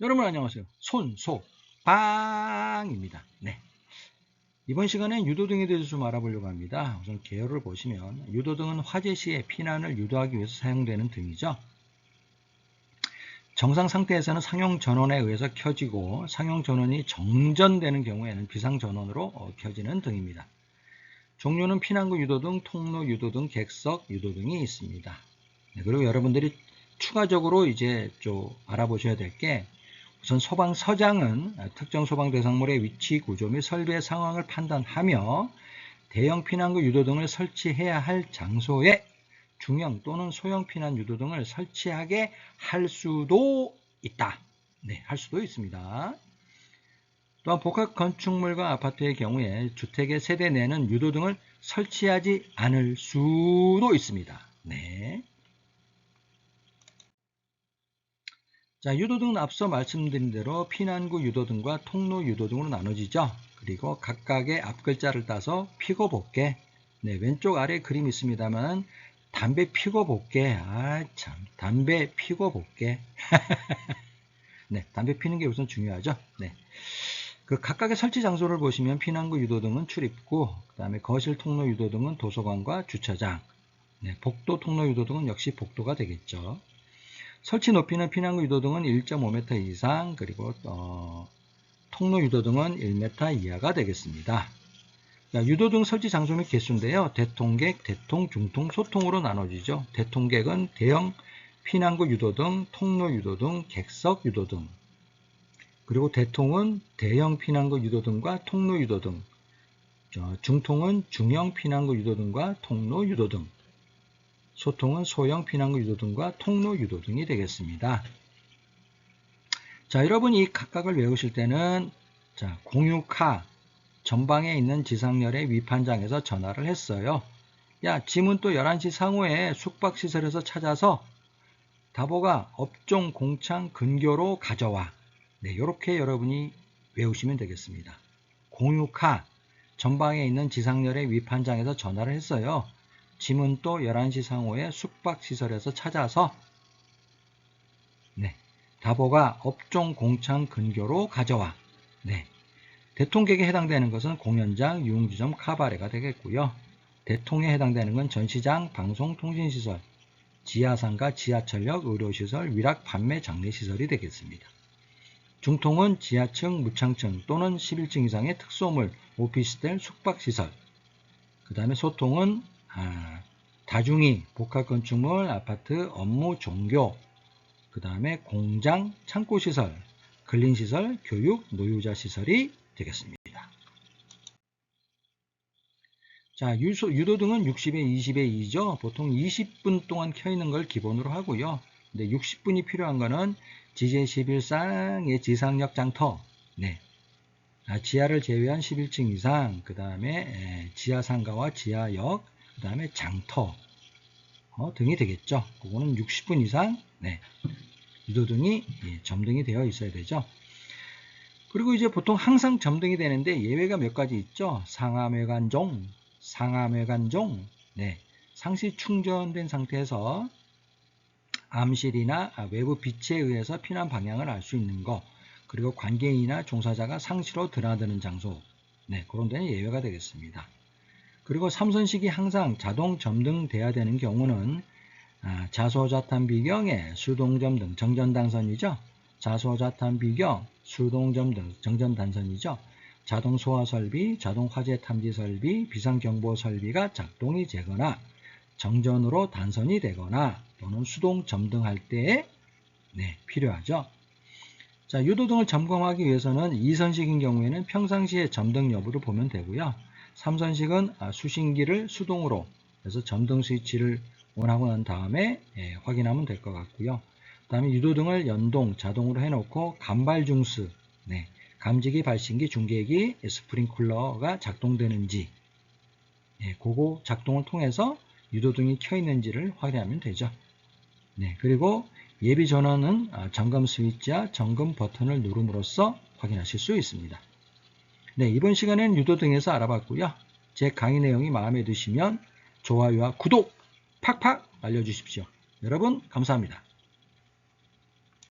여러분 안녕하세요. 손소방입니다. 네. 이번 시간엔 유도등에 대해서 좀 알아보려고 합니다. 우선 개요를 보시면 유도등은 화재 시에 피난을 유도하기 위해서 사용되는 등이죠. 정상 상태에서는 상용 전원에 의해서 켜지고 상용 전원이 정전되는 경우에는 비상 전원으로 켜지는 등입니다. 종류는 피난구 유도등, 통로 유도등, 객석 유도등이 있습니다. 네, 그리고 여러분들이 추가적으로 이제 좀 알아보셔야 될 게 우선 소방서장은 특정 소방 대상물의 위치, 구조 및 설비의 상황을 판단하며 대형 피난구 유도등을 설치해야 할 장소에 중형 또는 소형 피난 유도등을 설치하게 할 수도 있다. 네, 할 수도 있습니다. 또한 복합 건축물과 아파트의 경우에 주택의 세대 내는 유도등을 설치하지 않을 수도 있습니다. 네. 자, 유도등은 앞서 말씀드린 대로 피난구 유도등과 통로 유도등으로 나눠지죠. 그리고 각각의 앞글자를 따서 피고 복개. 네, 왼쪽 아래 그림이 있습니다만 담배 피고 복개. 담배 피고 복개. 네, 담배 피는 게 우선 중요하죠. 네. 그 각각의 설치 장소를 보시면 피난구 유도등은 출입구, 그 다음에 거실 통로 유도등은 도서관과 주차장, 네, 복도 통로 유도등은 역시 복도가 되겠죠. 설치 높이는 피난구 유도등은 1.5m 이상, 그리고 통로 유도등은 1m 이하가 되겠습니다. 자, 유도등 설치 장소 및 개수인데요. 대통객, 대통, 중통, 소통으로 나눠지죠. 대통객은 대형 피난구 유도등, 통로 유도등, 객석 유도등. 그리고 대통은 대형 피난구 유도등과 통로 유도등. 중통은 중형 피난구 유도등과 통로 유도등. 소통은 소형 피난구 유도등과 통로 유도등이 되겠습니다. 자, 여러분 이 각각을 외우실 때는 자, 공유카 전방에 있는 지상열의 위판장에서 전화를 했어요. 야, 짐은 또 11시 상호에 숙박시설에서 찾아서 다보가 업종 공창 근교로 가져와. 네, 이렇게 여러분이 외우시면 되겠습니다. 공유카 전방에 있는 지상열의 위판장에서 전화를 했어요. 짐은 또 11시 상호에 숙박시설에서 찾아서 네, 다보가 업종 공창 근교로 가져와. 네, 대통객에 해당되는 것은 공연장, 유흥주점, 카바레가 되겠고요. 대통에 해당되는 건 전시장, 방송, 통신시설, 지하상가, 지하철역, 의료시설, 위락, 판매, 장례시설이 되겠습니다. 중통은 지하층, 무창층 또는 11층 이상의 특소물, 오피스텔, 숙박시설. 그 다음에 소통은 다중이, 복합건축물, 아파트, 업무, 종교, 그 다음에 공장, 창고시설, 근린시설, 교육, 노유자시설이 되겠습니다. 자, 유도등은 60에 20에 2죠. 보통 20분 동안 켜있는 걸 기본으로 하고요. 근데 60분이 필요한 거는 지제11상의 지상역 장터, 네. 지하를 제외한 11층 이상, 그 다음에 지하상가와 지하역, 그 다음에 장터 등이 되겠죠. 그거는 60분 이상 네, 유도등이 점등이 되어 있어야 되죠. 그리고 이제 보통 항상 점등이 되는데 예외가 몇 가지 있죠. 상하매간종, 네, 상시 충전된 상태에서 암실이나 외부 빛에 의해서 피난 방향을 알 수 있는 거, 그리고 관계인이나 종사자가 상시로 드나드는 장소, 네, 그런 데는 예외가 되겠습니다. 그리고 삼선식이 항상 자동 점등돼야 되는 경우는 자소자탄 비경의 수동점등 정전단선이죠. 자소자탄 비경 수동점등 정전단선이죠. 자동 소화 설비, 자동 화재 탐지 설비, 비상경보 설비가 작동이 되거나 정전으로 단선이 되거나 또는 수동 점등할 때에 네, 필요하죠. 자, 유도등을 점검하기 위해서는 2선식인 경우에는 평상시에 점등 여부를 보면 되고요. 3선식은 수신기를 수동으로 해서 점등 스위치를 원하고 난 다음에 확인하면 될 것 같고요. 그 다음에 유도등을 연동 자동으로 해놓고 간발중스, 네, 감지기, 발신기, 중계기, 스프링클러가 작동되는지 그거 작동을 통해서 유도등이 켜 있는지를 확인하면 되죠. 네, 그리고 예비 전원은 점검 스위치와 점검 버튼을 누름으로써 확인하실 수 있습니다. 네, 이번 시간에는 유도등에서 알아봤고요. 제 강의 내용이 마음에 드시면 좋아요와 구독 팍팍 알려주십시오. 여러분 감사합니다.